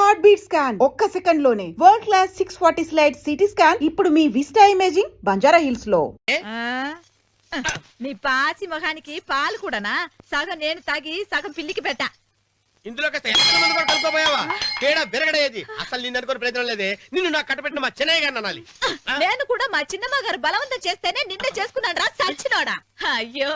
Heart beat scan ఒక్క second లోనే world class 640 slide CT scan ఇప్పుడు మీ విస్టా ఇమేజింగ్ బంజారా హిల్స్ లో. నీ పాసి మొహానికి పాలు కూడానా? సగం నేను తాగి సగం పిల్లికి పెట్టా. ఇందులో కలుపుకోపోయావా? తేడా విరగడేది. అసలు నిన్ను అనుకునే ప్రయత్నం లేదే. నిన్ను నాకు కట్టబెట్టిన మా చెన్నయ్య గారిని అనాలి. నేను కూడా మా చిన్నమ్మ గారు బలవంతం చేస్తేనే నిన్నే చేసుకున్నాడు రా చచ్చినోడా. అయ్యో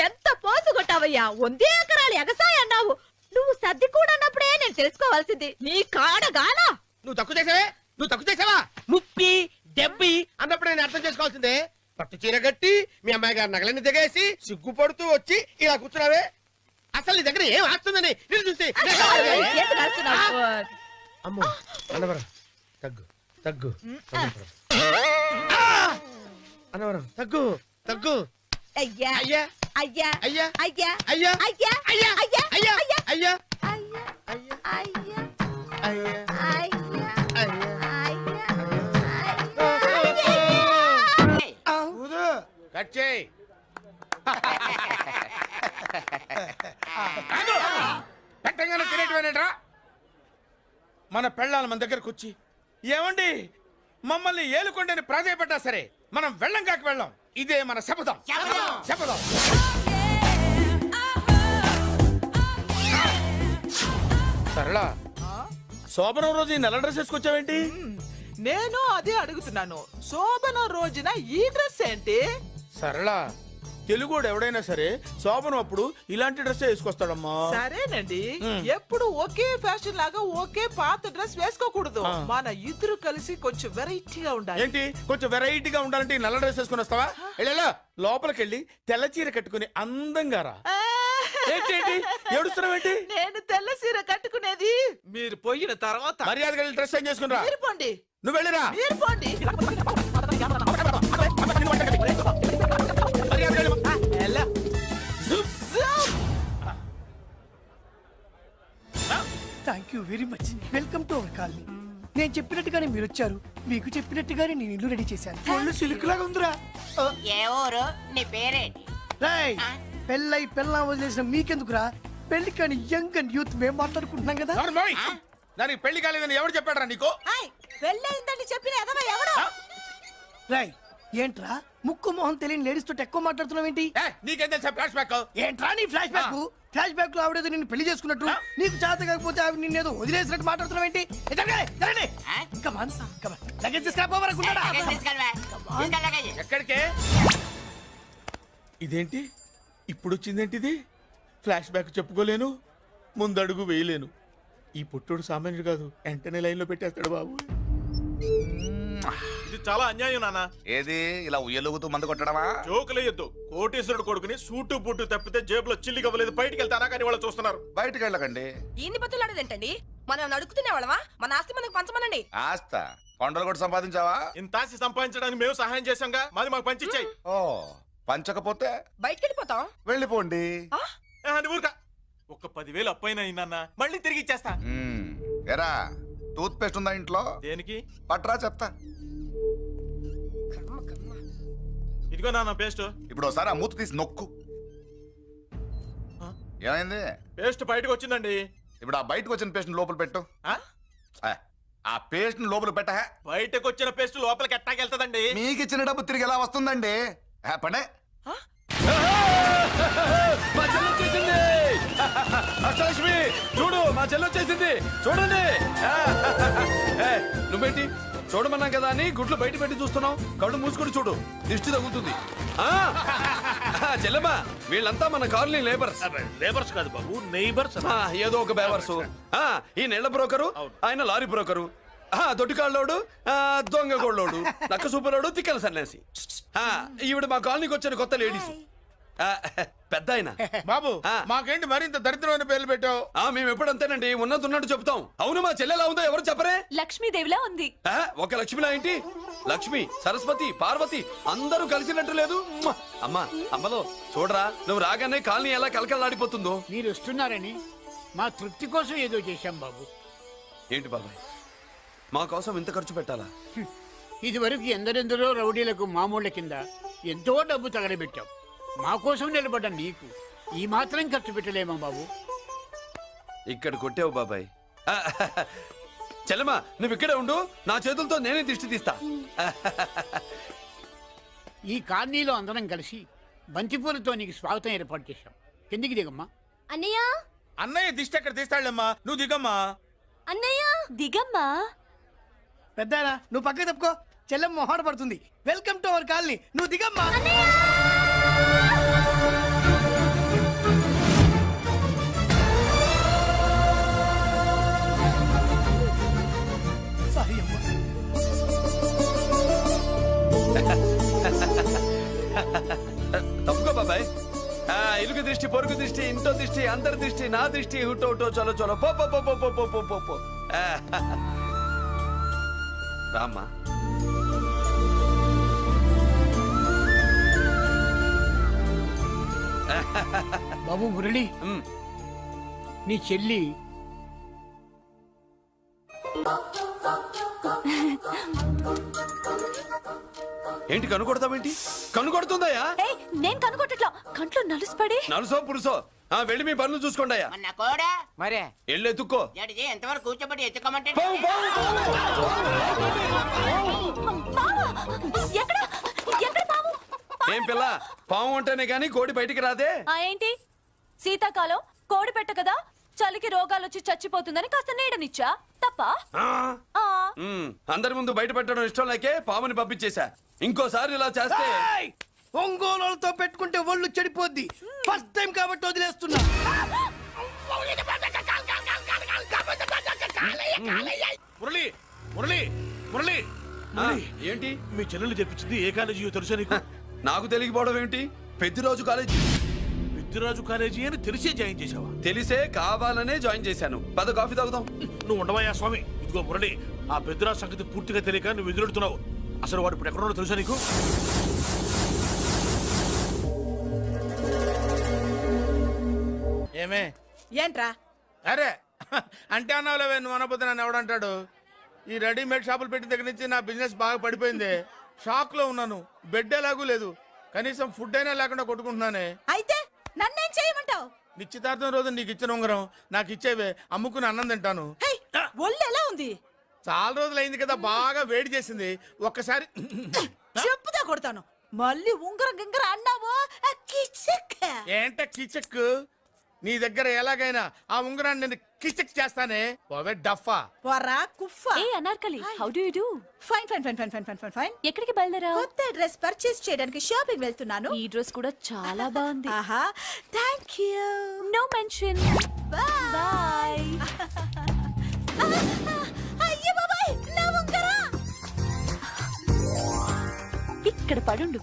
ఎంత పోసు కొట్టావయ్యా. 100 ఎకరాలు ఎగసాయ అన్నావు. నువ్వు సర్ది కూడా అన్నప్పుడే నేను తెలుసుకోవాల్సింది. నీ కాడగానా నువ్వు తక్కువ చేసావా? ముప్పి దెబ్బి అన్నప్పుడు నేను అర్థం చేసుకోవాల్సిందే. పట్టు చీర కట్టి మీ అమ్మాయి గారి నగలన్నీ దిగేసి సిగ్గుపడుతూ వచ్చి ఇలా కూర్చున్నావే. అసలు నీ దగ్గర ఏం ఆస్తుందని నేను చూసి అమ్మో అన్నవరం తగ్గు తగ్గు అన్నవరం తగ్గు తగ్గు. అయ్యా అయ్యా అయ్యా అయ్యా అయ్యా అయ్యా అయ్యా అయ్యా అయ్యా అయ్యా అయ్యా అయ్యా అయ్యా అయ్యా కట్ చేయి. పెట్టంగానే తినేటివేనేట్రా? మన పెళ్ళాల మన దగ్గరకు వచ్చి ఏమండి మమ్మల్ని ఏలుకొండని ప్రాధాయపడ్డా సరే మనం వెళ్ళం కాక వెళ్ళం. ఇదే మన శపథం. శపథం. సరళ శోభనం రోజు ఈ నల్ల డ్రెస్ వేసుకొచ్చావేంటి? నేను అదే అడుగుతున్నాను. శోభన రోజున ఈ డ్రెస్ ఏంటి? సరళ తెలుగుడు ఎవడైనా సరే శోభనం అప్పుడు ఇలాంటి డ్రెస్ వేసుకొస్తాడమ్మా. సరేనండి, ఎప్పుడు ఒకే ఫ్యాషన్ లాగా ఒకే పాత డ్రెస్ వేసుకోకూడదు. మన ఇద్దరు కలిసి కొంచెం వెరైటీగా ఉండాలి. ఏంటి కొంచెం వెరైటీగా ఉండాలంటే ఈ నల్ల డ్రెస్ వేసుకొని వస్తావా? వెళ్ళా లోపలికి వెళ్ళి తెల్ల చీర కట్టుకుని అందంగా రా. ఏంటి ఏడుస్తున్నావేంటి? నేను తెల్ల సీర కట్టుకునేది మీరు పోయిన తర్వాత. మర్యాదగా వెళ్ళి డ్రెస్ చేంజ్ చేసుకుని రా. మీరు పోండి. నువ్వు వెళ్ళిరా. మీరు పోండి. Thank you very much. Welcome to our colony. నేను చెప్పినట్టుగానే మీరు వచ్చారు. మీకు చెప్పినట్టుగానే నేను ఇల్లు రెడీ చేశాను. ఒళ్ళు సిల్క్ లాగా ఉందిరా. ఏ ఊరు? నీ పేరేంటి? రాయ్ పెళ్ళై పెళ్ళా వదిలేసిన మీకెందుకురా? పెళ్లి కాని యంగ్ అండ్ యూత్ మేము మాట్లాడుకుంటున్నాం కదా. దానికి పెళ్లి కాలేదని ఎవరు చెప్పాడరా నీకు? పెళ్ళయిందని చెప్పిన ఎదవ ఎవరు? రాయ్ ఏంట్రా ముక్కు మొహం తెలియని లేడీస్ తోటి ఎక్కువ మాట్లాడుతున్నావు ఏంటి? నీకేం తెలుసా ఫ్లాష్ బ్యాక్? ఏంట్రా నీ ఫ్లాష్ బ్యాక్? ఫ్లాష్ బ్యాక్ లో ఆవిడేదో నిన్ను పెళ్లి చేసుకున్నట్టు, నీకు చేత కాకపోతే ఆవిడ నిన్నేదో వదిలేసినట్టు మాట్లాడుతున్నావు ఏంటి? ఎక్కడికే? ఇదేంటి ఇప్పుడు వచ్చిందేంటి? ఇది ఫ్లాష్ బ్యాక్ చెప్పుకోలేను, ముందడుగు వేయలేను. ఈ పుట్టుడు సామాన్యుడు కాదు, వెంటనే లైన్ లో పెట్టేస్తాడు బాబు. ఇది చాలా అన్యాయం నాన్న. ఏది ఇలా ఉయ్యలుగుతూ మందు కొట్టడమా? జోకులేయొద్దు. కోటేశ్వరుడు కొడుకుని సూటు బుట్టు తప్పితే జేబులో చిల్లి కవ్వలేదు. బయటికి వెళ్తానా కానీ వాళ్ళు చూస్తున్నారు. బయటికి వెళ్ళకండి. ఈయన్ని బతులాడేదేంటండి? మనం నడుకుతున్న వాళ్ళమా? మన ఆస్తి మనకు పంచమనండి. ఆస్త కొండలు కూడా సంపాదించావా? ఇంత ఆస్తి సంపాదించడానికి మేము సహాయం చేశాంగా, మాది మాకు పంచిచ్చాయి. ఓ పంచకపోతే బయటికి వెళ్ళిపోతాం. వెళ్ళిపోండి. ఊరుక. ఒక్క 10,000 అప్పైనా నాన్న, మళ్ళీ తిరిగి ఇచ్చేస్తా. ఎరా టూత్ పేస్ట్ ఉందా ఇంట్లో? దేనికి? పట్రా చెప్తా. ఇదిగో నాన్న పేస్ట్. ఇప్పుడు ఒకసారి ఆ మూత తీసి నొక్కు. ఏమైంది? పేస్ట్ బయటకు వచ్చిందండి. ఇప్పుడు ఆ బయటకు వచ్చిన పేస్ట్ లోపల పెట్టు. ఆ పేస్ట్ లోపల పెట్ట. బయటకు వచ్చిన పేస్ట్ లోపలికి ఎట్టాకెళ్తదండి? మీకు ఇచ్చిన డబ్బు తిరిగి ఎలా వస్తుందండి? పడే మా చెల్లి వచ్చేసింది. అష్టలక్ష్మి చూడు, మా చెల్లి వచ్చేసింది. చూడండి. నువ్వేంటి చూడమన్నాం కదా అని గుడ్లు బయట పెట్టి చూస్తున్నావు? కళ్ళు మూసుకొని చూడు, దిష్టి తగ్గుతుంది. చెల్లెమ్మా వీళ్ళంతా మన కాలనీ లేబర్స్. లేబర్స్ కాదు బాబు, నైబర్స్. ఏదో ఒక బేవర్సు. ఈ నెల బ్రోకరు, ఆయన లారీ బ్రోకరు, దొడ్డికాళ్ళోడు, దొంగ గోళ్ళోడు, నక్క సూపరోడు, తిక్కల సన్యాసి. ఈవిడ మా కాలనీకి వచ్చిన కొత్త లేడీస్. పెద్ద ఆయన. బాబు మాకేంటి మరింత దరిద్రమైన పేర్లు పెట్టావు? మేము ఎప్పుడంతేనండి, ఉన్నట్టు చెప్తాం. అవును మా చెల్లెలా ఉందో ఎవరు చెప్పరే? లక్ష్మీదేవిలా ఉంది. ఒక లక్ష్మిలా ఏంటి? లక్ష్మి, సరస్వతి, పార్వతి అందరూ కలిసినట్టు లేదు. అమ్మా అమ్మలో చూడరా, నువ్వు రాగానే కాలనీ ఎలా కలకలాడిపోతుందో. మీరు వస్తున్నారని మా తృప్తి కోసం ఏదో చేశాం బాబు. ఏంటి బాబాయ్, మా కోసం ఇంత ఖర్చు పెట్టాలా? ఇదివరకు ఎందరెందరో రౌడీలకు మామూళ్ళ కింద ఎంతో డబ్బు తగలబెట్టాం. మా కోసం నిలబడ్డ నీకు ఈ మాత్రం ఖర్చు పెట్టలేమా బాబు? ఇక్కడ కొట్టావు బాబాయ్, చెల్లెమ్మా నువ్వు ఇక్కడే ఉండు, నా చేతులతో నేనే దిష్టి తీస్తా. ఈ కాలనీలో అందరం కలిసి బంతిపూలతో నీకు స్వాగతం ఏర్పాటు చేశాం. కిందికి దిగమ్మా. అన్నయ్య అన్నయ్య దిష్టి ఎక్కడ తీస్తాడమ్మా, నువ్వు దిగమ్మా. అన్నయ్య దిగమ్మా. పెద్దాయనా నువ్వు పక్కకి తప్పుకో, చెల్లెమ్మ మొహాట పడుతుంది. వెల్కమ్ టు అవర్ కాలనీ, నువ్వు దిగమ్మా. సారీ అమ్మా. తప్పుకో బాబాయ్. ఇరుగు దృష్టి, పొరుగు దృష్టి, ఇంటో దృష్టి, అందరి దృష్టి, నా దృష్టి, హుటో హుటో చలో చలో పో పో పో పో పో పో పో పో పో. రామ్మా. బాబు మురళి, ఉమ్. నీ చెల్లి ఏంటి కనుకొడతావేంటి? కనుకొడుతుందయ్యా? నేను కనుగొట్టట్లా, కంట్లో నలుసుపడి. నలుసో పురుసో వెళ్ళి మీ పనులు చూసుకోండి అయ్యా. మరే వెళ్ళి ఎత్తుక్కో. ఎంతవరకు కూర్చోబెట్టి ఎత్తుకోమంటే పావు, పావు, ఎక్కడ ఎక్కడ పాము? ఏం పిల్ల, పాము అంటేనే గాని కోడి బయటికి రాదే. ఏంటి శీతాకాలం కోడి పెట్ట కదా, చలికి రోగాలు వచ్చి చచ్చిపోతుందని కాస్త నీడనిచ్చా తప్ప. అందరి ముందు బయట పెట్టడం ఇష్టం లేకే పాముని పంపించేశా. ఇంకోసారి ఇలా చేస్తే ఏయ్! ఒంగోలులతో పెట్టుకుంటే ఒళ్ళు చెడిపోద్ది. ఫస్ట్ టైం కాబట్టి వదిలేస్తున్నా. మురళి మురళి మురళి ఏంటి మీ చెల్లెలు చెప్పించింది ఏ కాలేజీ తెలుసా నీకు? నాకు తెలియకపోవడం ఏంటి? ప్రతిరోజు కాలేజీ. పెద్దిరాజు కాలేజీ అని తెలిసే జాయిన్ చేసావా? తెలిసే కావాలనే జాయిన్ చేశాను. పద కాఫీ తాగుదాం. నువ్వు ఉండవయ్యా స్వామి. ఇదిగో మురళి, ఆ పెద్దిరాజు సంగతి పూర్తిగా తెలియక నువ్వు ఎదురెడుతున్నావు. అసలు వాడు ఇప్పుడు ఎక్కడున్నాడో తెలుసా నీకు? ఏమే ఏంట్రా? అరే అంటే అన్నావులేవే, నువ్వు అనబోతే నన్ను ఎవడంటాడు? ఈ రెడీమేడ్ షాపులు పెట్టిన దగ్గర నుంచి నా బిజినెస్ బాగా పడిపోయింది. షాక్ లో ఉన్నాను. బెడ్ ఎలాగూ లేదు, కనీసం ఫుడ్ అయినా లేకుండా కొట్టుకుంటున్నానే. అయితే నన్నేం చేయమంటావు? నిశ్చితార్థం రోజు నీకు ఇచ్చిన ఉంగరం నాకు ఇచ్చేవే, అమ్ముకుని అన్నం తింటాను. ఒళ్ళు ఎలా ఉంది? చాలా రోజులు అయింది కదా, బాగా వేడి చేసింది. ఒక్కసారి చెప్పుతా కొడతాను. మళ్ళీ ఉంగరం గింగర అన్నావు ఏంట కిచక్? నీ దగ్గర ఎలాగైనా ఆ ఉంగరాన్ని నేను కిచక్ చేస్తానే. పోవే డఫా. పోరా కుఫ్ఫా. ఏ Anarkali, how do you do? Fine fine fine fine fine fine fine fine. ఎక్కడికి బయలుదేరావు? కొత్త డ్రెస్ పర్చేస్ చేయడానికి షాపింగ్ వెళ్తున్నాను. ఈ డ్రెస్ కూడా చాలా బాగుంది. ఆహా, thank you. No mention. Bye. అయ్యో బాబాయ్, నా ఉంగరం. ఇక్కడ పడుండు.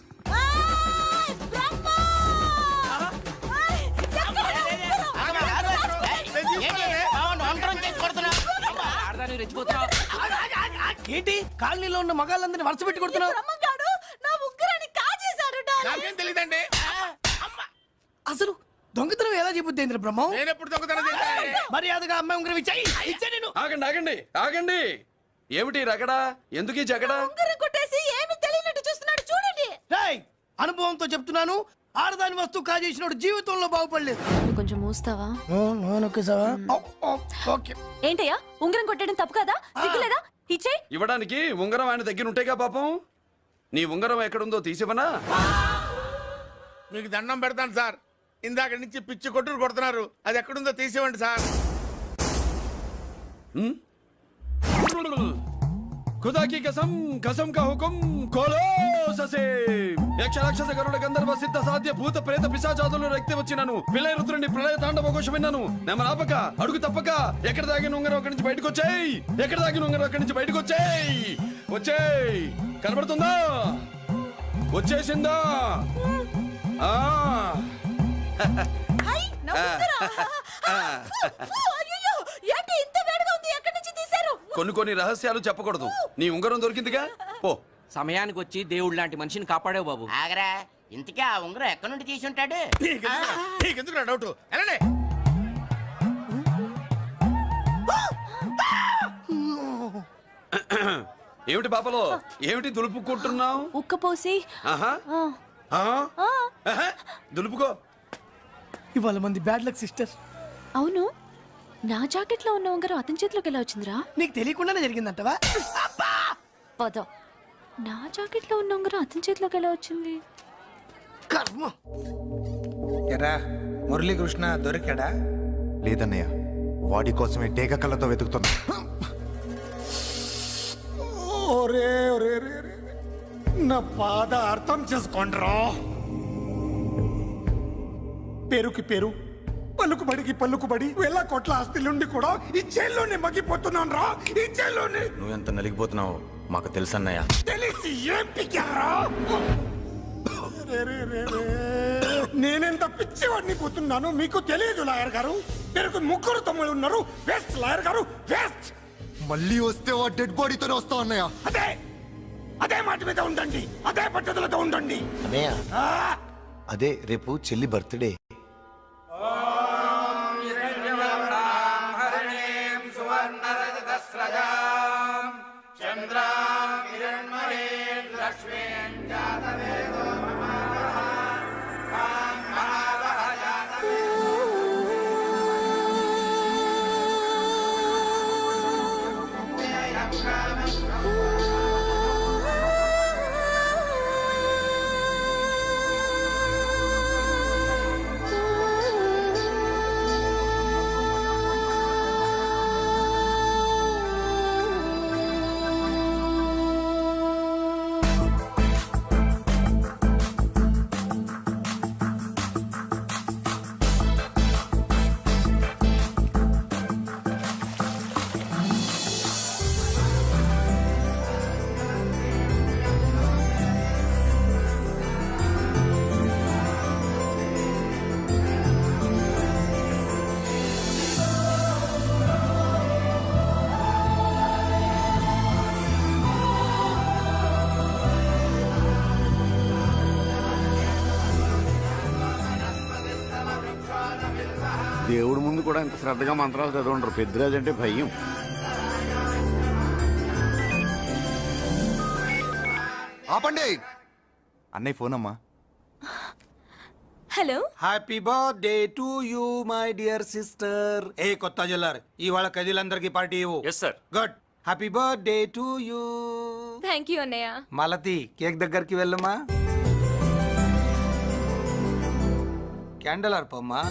ఏంటి కాలనీలో ఉన్న మగాళ్ళందరినీ వరుస పెట్టి కొడుతున్నావు? బ్రహ్మంగాడు నా ఉంగరాన్ని కాజేశాడు. నాకేం తెలియదండి. అసలు దొంగతనం ఎలా చెబుద్ది బ్రహ్మం? నేను ఎప్పుడు దొంగతనం చేశాను? మర్యాదగా అమ్మాయి ఉంగరం ఇచ్చా నేను. ఆగండి ఆగండి ఆగండి. ఏమిటి రగడా? ఎందుకు ఈ జగడా? ఉంగరం కొట్టేసి ఏమి తెలియనట్టు చూస్తున్నాడు చూడండి. రేయ్, అనుభవంతో చెప్తున్నాను, ఆడదాని వస్తువు కాజేసినోడు జీవితంలో బాగుపడలేదు. కొంచెం మూస్తావా? ఓకే. ఏంటయ్యా, ఉంగరం కొట్టడం తప్పు కదా? సిగ్గులేదా? ఇచ్చే. ఇవ్వడానికి ఉంగరం ఆయన దగ్గర ఉంటేగా పాపం. నీ ఉంగరం ఎక్కడుందో తీసివనా? మీకు దండం పెడతాను సార్, ఇందాక నుంచి పిచ్చి కొట్టుడు కొడుతున్నారు. అది ఎక్కడుందో తీసేవండి సార్. खुदा की कसम, कसम का हुकुम खोलो ससे. యక్ష రాక్షస గరుడ గంధర్వ సిద్ధ సాధ్య భూత ప్రేత పిశాచాదులను రక్తి వచ్చినాను. విలయ రుద్రుని ప్రళయ తాండవ ఘోష విన్నాను. నెమరాపక అడుగు తప్పక ఎక్కడ దాగిన ఉంగరం అక్కడి నుంచి బయటకు వచ్చేయ్. ఎక్కడ దాగిన ఉంగరం అక్కడి నుంచి బయటకు వచ్చేయ్. వచ్చేయ్. కనబడుతుందా? వచ్చేసిందా? ఆ హై, నా ఉంగరం. అయ్యో, ఏంటి ఇంత వేడిగా ఉంది? ఎక్కడి నుంచి తీశారు? కొన్ని రహస్యాలు చెప్పకూడదు. నీ ఉంగరం దొరికిందిగా, పో. సమయానికి వచ్చి దేవుడు లాంటి మనిషిని కాపాడావు బాబు. ఆగరా, ఇంతకీ ఆ ఉంగరం ఎక్కడి నుండి తీసి ఉంటాడు? నీకెందుకు డౌట్? వెళ్ళండి. ఏమిటి పాపలో, ఏమిటి దులుపుకుంటున్నావు? ఉక్కపోసి. ఆహా. ఆహా. దులుపుకో. ఇవాళ మంది బ్యాడ్ లక్ సిస్టర్. అవును, నా జాకెట్ లో ఉన్న ఉంగరం అతని చేతిలోకి ఎలా వచ్చిందిరా? నీకు తెలియకుండానే జరిగిందంటవా? పద. నా జాకెట్ లో ఉన్న ఉంగరం అతని చేతిలోకి ఎలా వచ్చింది? కర్మ. ఎరా మురళీకృష్ణ దొరికాడా? లేదన్నయ్య, వాడి కోసమే టేక కళ్ళతో వెతుకుతున్నా. ఒరే ఒరే నా బాధ అర్థం చేసుకోండిరా. పేరుకి పేరు, పలుకుబడికి పలుకుబడి, వేల కోట్ల ఆస్తిలుండి కూడా ఈ జైల్లోనే మగ్గిపోతున్నాను రా, ఈ జైల్లోనే. నువ్వెంత నలిగిపోతున్నావు మాకు తెలుసన్నయ్య. తెలిసి ఏం పిక్కారా? నేనెంత పిచ్చివాడిని పోతున్నాను మీకు తెలియదు లాయర్ గారు. పేరుకు 3 తమ్ముళ్ళు ఉన్నారు. వేస్ట్ లాయర్ గారు, వేస్ట్. మళ్ళీ వస్తే ఆ డెడ్ బాడీతోనే వస్తావు అన్నయ్య. అదే మాట మీద ఉండండి, అదే పద్ధతులతో ఉండండి. అదే రేపు చెల్లి బర్త్డే. దేవుడి ముందు కూడా ఇంత శ్రద్ధగా మంత్రాలు చదవంటారు. పెద్దరాజు అంటే భయం. ఆపండి, అన్నయ్య ఫోన్ అమ్మా. Hello. Happy birthday to you my dear sister. ఏ కొత్త జిల్లార్ ఇవాళ కదిలందరికి పార్టీ ఇవ్వు. Yes sir. Good. Happy birthday to you. Thank you అన్నయ్య. మాలతి కేక్ దగ్గరికి వెళ్ళమ్మా. క్యాండల్ ఆర్పమ్మా.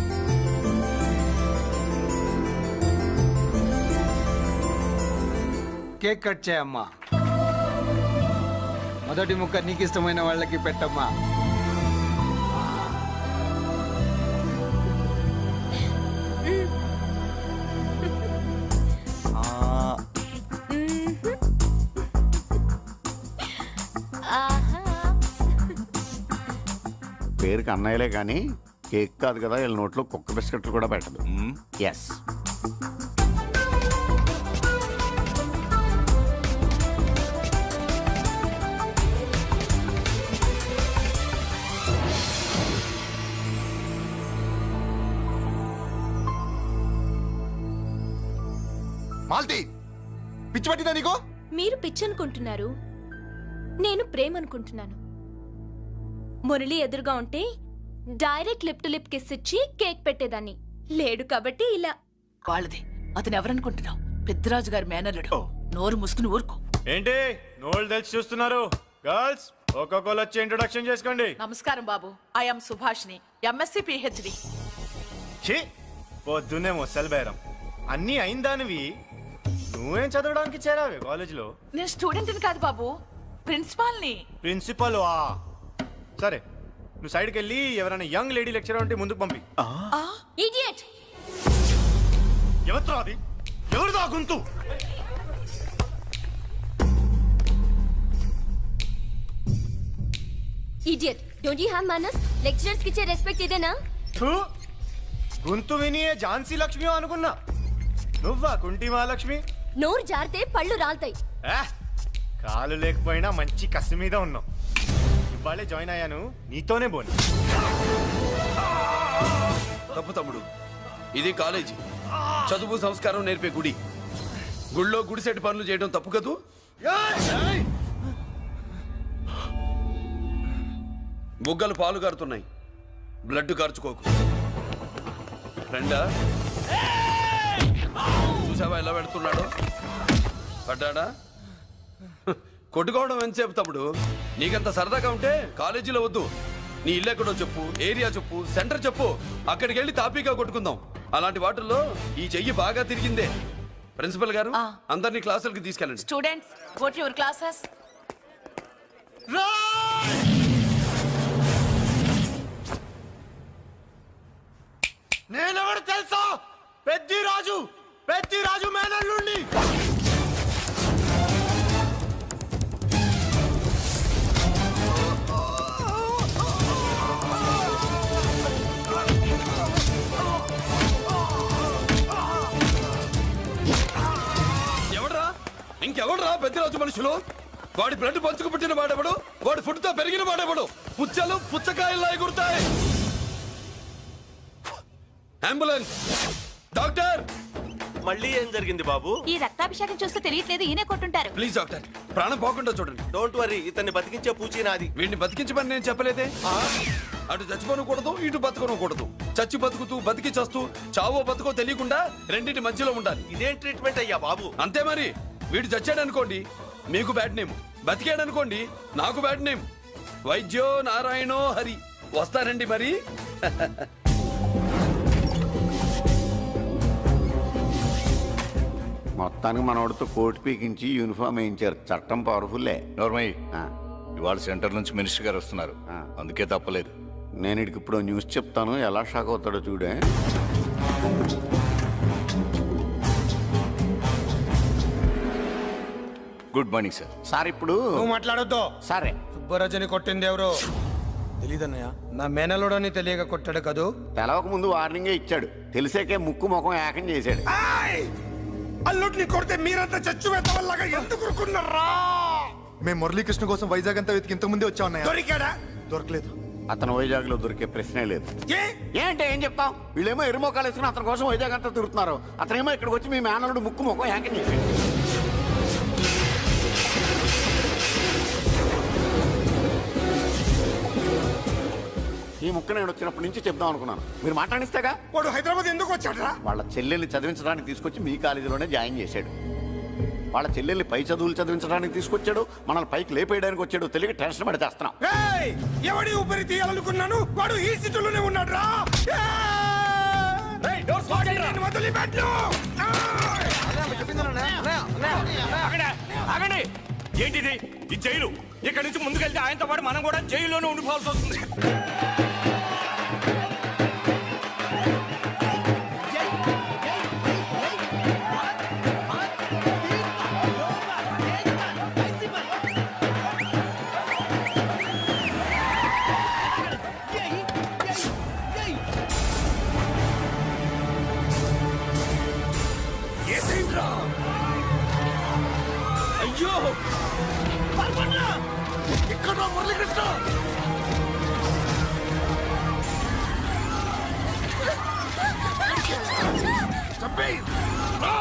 కేక్ కట్ చేయమ్మా. మొదటి ముక్క నీకు ఇష్టమైన వాళ్ళకి పెట్టమ్మా. పేరుకి అన్నయ్యలే కానీ కేక్ కాదు కదా, వీళ్ళ నోట్లో కుక్క బిస్కెట్లు కూడా పెట్టదు. ఎస్. మాల్తి, పిచ్చి పట్టిందా నీకు? మీరు పిచ్చి అనుకుంటున్నారు, నేను ప్రేమ అనుకుంటున్నాను. మురళి ఎదురుగా ఉంటే direct lip to lip kiss ఇచ్చి కేక్ పెట్టేదాన్ని. లేడు కాబట్టి ఇలా. వాళ్ళది. అతను ఎవరనుకుంటున్నావు? పెద్దరాజు గారి మేనల్లుడు. నోరు ముసుకుని ఊరుకో. ఏంటి నోళ్ళు తెలిసి చూస్తున్నారు? గర్ల్స్ ఒక్కొక్కరు వచ్చి ఇంట్రొడక్షన్ చేసుకోండి. నమస్కారం బాబు. ఐఎమ్ సుభాష్ని, ఎంఎస్సి పిహెచ్డి. ఛీ, పొద్దున్నే ముసలి బేరం అన్నీ అయిందానివి. నువ్వేం చదవడానికి చేరావే కాలేజీలో? నేను స్టూడెంట్ని కాదు బాబు, ప్రిన్సిపాల్ని. ప్రిన్సిపల్ వా? సరే, నువ్వు సైడ్కి వెళ్ళి ఎవరైనా యంగ్ లేడీ లెక్చరర్ ఉంటే ముందుకు పంపి. ఇడియట్. ఎవరితో అది? ఎవరిదో ఆ గొంతు? ఇడియట్. డోంట్ యు హావ్ మనస్? లెక్చరర్స్ కి ఇచ్చే రెస్పెక్ట్ ఇదేనా? థూ, గొంతు విని ఝాన్సీ లక్ష్మి అనుకున్నా. నువ్వా కుంటి మహాలక్ష్మి? నోరు జారితే పళ్ళు రాల్తాయి. కాలు లేకపోయినా మంచి కసి మీద ఉన్నావు. ఇవాళే జాయిన్ అయ్యాను, నీతోనే బోని. తప్పు తమ్ముడు, ఇది కాలేజీ, చదువు సంస్కారం నేర్పే గుడి. గుళ్ళో గుడిసెట్టి పనులు చేయడం తప్పు కదూ? బుగ్గలు పాలు కారుతున్నాయి, బ్లడ్ కార్చుకోకు. ఫ్రెండా? చూసావా ఎలా పెడుతున్నాడు? పడ్డాడా? కొట్టుకోవడం ఎంతసేపు తమ్ముడు? నీకంత సరదాగా ఉంటే కాలేజీలో వద్దు. నీ ఇల్లు ఎక్కడో చెప్పు, ఏరియా చెప్పు, సెంటర్ చెప్పు, అక్కడికి వెళ్ళి తాపీగా కొట్టుకుందాం. అలాంటి వాటిల్లో ఈ చెయ్యి బాగా తిరిగిందే. ప్రిన్సిపల్ గారు అందరినీ క్లాసులకి తీసుకెళ్ళండి. Students go to your classes. నేనెవరు తెలుసా? పెద్దిరాజు మేనల్లుండి. ఎవడ్రా? ఇంకెవడ్రా పెద్దరాజు మనుషులు? వాడి బ్లడ్ పంచుకు పుట్టిన వాడెవడు? వాడి ఫుడ్ తో పెరిగిన వాడెవడు? పుచ్చలు పుచ్చకాయల్లా ఎగురుతాయి. అంబులెన్స్! డాక్టర్! మళ్ళీ ఏం జరిగింది బాబు? ఈ రక్తాభిషేకం చూస్తే తెలియట్లేదు, ఈయనే కొట్టుంటారు. ప్లీజ్ డాక్టర్, ప్రాణం పోకుండా చూడండి. డోంట్ వరీ, ఇతన్ని బతికించే పూచి నాది. వీడిని బతికించమని నేను చెప్పలేదే. అటు చచ్చిపోనకూడదు, ఇటు బతకనకూడదు. చచ్చి బతుకుతూ బతికి చస్తూ చావో బతుకో తెలియకుండా రెండింటి మధ్యలో ఉండాలి. ఇదేం ట్రీట్మెంట్ అయ్యా బాబు? అంతే మరి. వీడు చచ్చాడనుకోండి మీకు బ్యాడ్ నేమ్, బతికాడనుకోండి నాకు బ్యాడ్ నేమ్. వైద్యో నారాయణో హరి. వస్తారండి మరి. మొత్తానికి మనోడితో కోట్ పీకించి యూనిఫామ్ వేయించారు. చట్టం పవర్ఫుల్లే. నోర్మయ్య, ఇవాళ సెంటర్ నుంచి మినిస్టర్ గారు వస్తున్నారు, అందుకే తప్పలేదు. నేను ఇడికి ఇప్పుడు న్యూస్ చెప్తాను, ఎలా షాక్ అవుతాడో చూడే. Good morning sir. సార్ ఇప్పుడు నువ్వు మాట్లాడొద్దు. సరే, సుబ్బరాజుని కొట్టింది ఎవరు? తెలీదన్నయ్య. నా మేనలోడని తెలియక కొట్టాడు కదూ. తెలవక ముందు వార్నింగే ఇచ్చాడు. తెలిసాకే ముక్కు ముఖం ఏకం చేశాడు. అల్లుడిని కొడితే మీరంతా చచ్చు వెతవల్లాగా ఎందుకు ఊరుకున్నారా? మేము మురళీకృష్ణ కోసం వైజాగ్ అంతా వెతికి ఇంతకు ముందే వచ్చా ఉన్నాయా? దొరికాడా? దొరకలేదు. అతను వైజాగ్ లో దొరికే ప్రశ్నే లేదు. ఏ? ఏంటే ఏం చెప్తాం? వీళ్ళేమో ఎరుమోకాలు వేసుకుని అతని కోసం వైజాగ్ అంతా తిరుగుతున్నారు. అతనేమో ఇక్కడికి వచ్చి మీ మేనలుడు ముక్కు ముఖం ఏకం చేశాడు. ఈ ముక్క నేను వచ్చినప్పటి నుంచి చెప్దాం అనుకున్నాను. మీరు మాట్లాడిస్తేగా. వాడు హైదరాబాద్ ఎందుకు వచ్చాడరా? వాళ్ళ చెల్లెల్ని చదివించడానికి తీసుకొచ్చి మీ కాలేజీలోనే జాయిన్ చేశాడు. వాళ్ళ చెల్లెల్ని పై చదువులు చదివించడానికి తీసుకొచ్చాడు. మనల్ని పైకి లేపేయడానికి వచ్చాడు. తెలియక టెన్షన్ పడి చేస్తున్నాం. ఏయ్! ఎవడి ఊపిరి తీయాలనుకున్నాను వాడు ఈ సిటీలోనే ఉన్నాడు రా. వదిలిపెట్టు. ఆగండి! ఏంటిది? ఈ జైలు. ఇక్కడి నుంచి ముందుకెళ్తే ఆయనతో పాటు మనం కూడా జైల్లోనే ఉండిపోవాల్సి వస్తుంది. అయ్యో ఇక్కడ మురళీకృష్ణ. చంపేయ్! రా!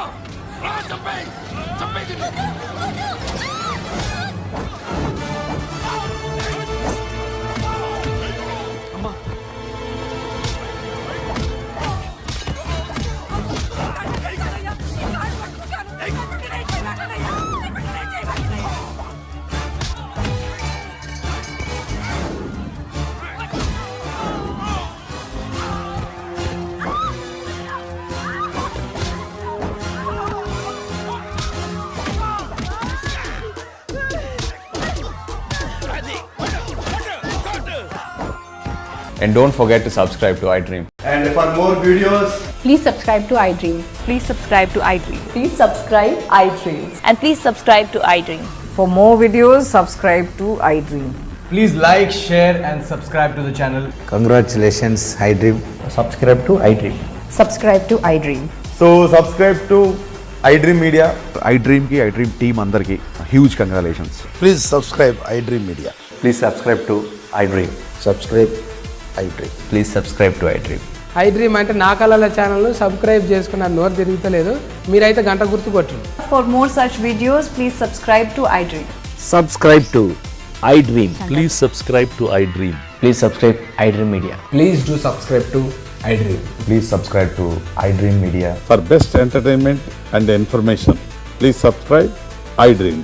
రా, చంపేయ్! చంపేయ్! And don't forget to subscribe to iDream. And for more videos, Please subscribe to iDream. Please subscribe to iDream. Please subscribe iDream. And please subscribe to iDream. For more videos, subscribe to iDream. please like, share and subscribe to the channel. Congratulations, iDream. Subscribe to iDream. Subscribe to iDream. So subscribe to iDream Media. iDream ki iDream team andarki huge congratulations. Please subscribe iDream Media. Please subscribe to iDream. Subscribe iDream. Please subscribe to iDream. iDream అంటే నా కళల channel subscribe చేసుకున్న నోరు తిరుగుతలేదు. మీరైతే గంట గుర్తు కొట్టండి. For more such videos, please subscribe to iDream. Subscribe to iDream. Please subscribe to iDream. Please subscribe iDream Media. Please do subscribe to iDream. Please subscribe to iDream Media. For best entertainment and information, please subscribe iDream.